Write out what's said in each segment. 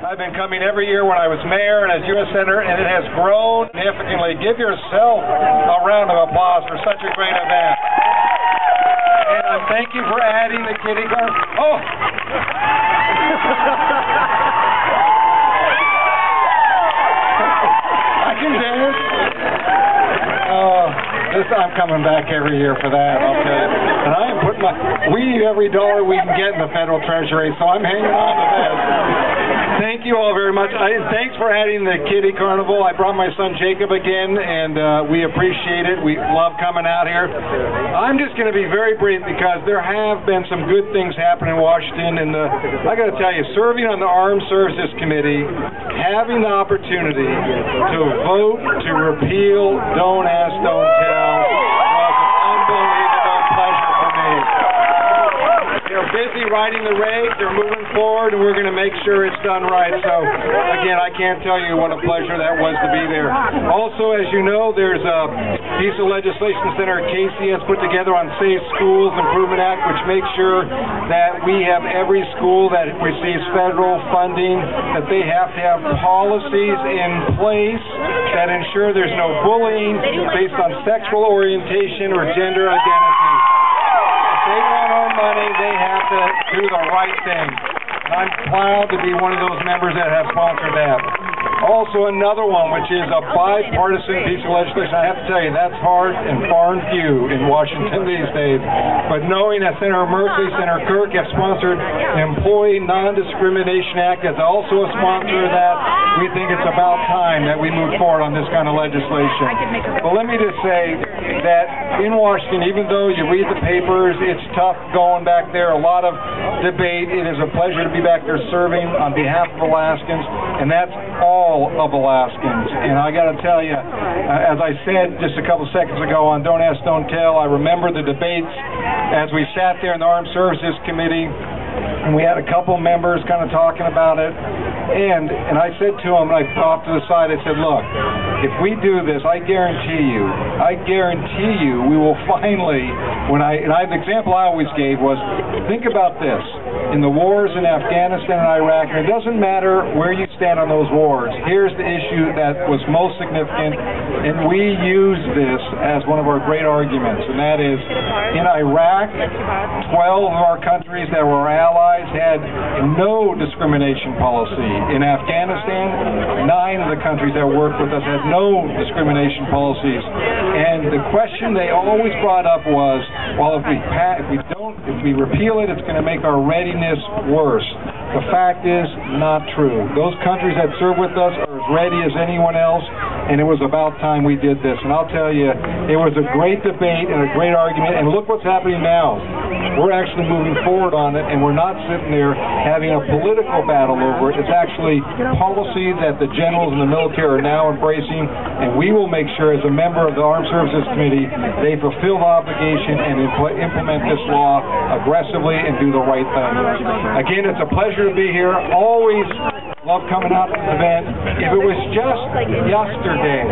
I've been coming every year when I was mayor and as U.S. Senator, and it has grown significantly. Give yourself a round of applause for such a great event. And thank you for adding the kitty car. Oh! I can dance. Oh, I'm coming back every year for that, I'll tell you. And I am putting we need every dollar we can get in the federal treasury, so I'm hanging on to that. Thank you all very much. Thanks for adding the kiddie carnival. I brought my son Jacob again, and we appreciate it. We love coming out here. I'm just going to be very brief because there have been some good things happening in Washington. And I got to tell you, serving on the Armed Services Committee, having the opportunity to vote to repeal Don't Ask, Don't Tell was an unbelievable pleasure for me. They're busy writing the regs, they're moving forward, and we're going to make sure it's done right. So, again, I can't tell you what a pleasure that was to be there. Also, as you know, there's a piece of legislation Senator Casey has put together on Safe Schools Improvement Act, which makes sure that we have every school that receives federal funding, that they have to have policies in place that ensure there's no bullying based on sexual orientation or gender identity. If they want our money, they have to do the right thing. And I'm proud to be one of those members that have sponsored that. Also another one, which is a bipartisan piece of legislation. I have to tell you, that's hard and far and few in Washington these days. But knowing that Senator Murphy, Senator Kirk have sponsored the Employment Non-Discrimination Act as also a sponsor of that, we think it's about time that we move forward on this kind of legislation. But let me just say that in Washington, even though you read the papers, it's tough going back there, a lot of debate. It is a pleasure to be back there serving on behalf of Alaskans, and that's all of Alaskans. And I got to tell you, as I said just a couple seconds ago on Don't Ask, Don't Tell, I remember the debates as we sat there in the Armed Services Committee, and we had a couple members kind of talking about it. And I said to him, I off to the side, I said, look, if we do this, I guarantee you we will finally, the example I always gave was, think about this. In the wars in Afghanistan and Iraq, and it doesn't matter where you stand on those wars, here's the issue that was most significant, and we use this as one of our great arguments, and that is, in Iraq, 12 of our countries that were allies had no discrimination policy. In Afghanistan, 9 of the countries that worked with us had no discrimination policies. And the question they always brought up was, well, if we repeal it, it's going to make our readiness worse. The fact is, not true. Those countries that serve with us are as ready as anyone else, and it was about time we did this. And I'll tell you, it was a great debate and a great argument, and look what's happening now. We're actually moving forward on it, and we're not sitting there having a political battle over it. It's actually policy that the generals and the military are now embracing, and we will make sure, as a member of the Armed Services Committee, they fulfill the obligation and implement this law aggressively and do the right thing. Again, it's a pleasure to be here. Always love coming out to this event. If it was just yesterday,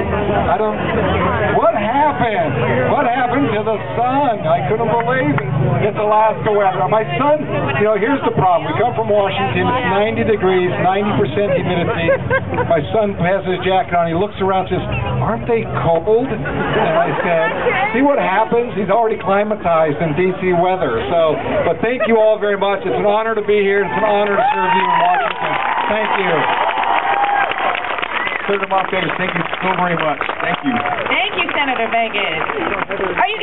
what happened? What happened to the sun? I couldn't believe it. It's Alaska weather. My son, here's the problem. We come from Washington. It's 90 degrees, 90% humidity. My son has his jacket on. He looks around and says, aren't they cold? And I said, see what happens? He's already climatized in D.C. weather. But thank you all very much. It's an honor to be here. It's an honor to serve you in Washington. Thank you. Senator Mark Begich, thank you so very much. Thank you. Thank you, Senator Begich. Are you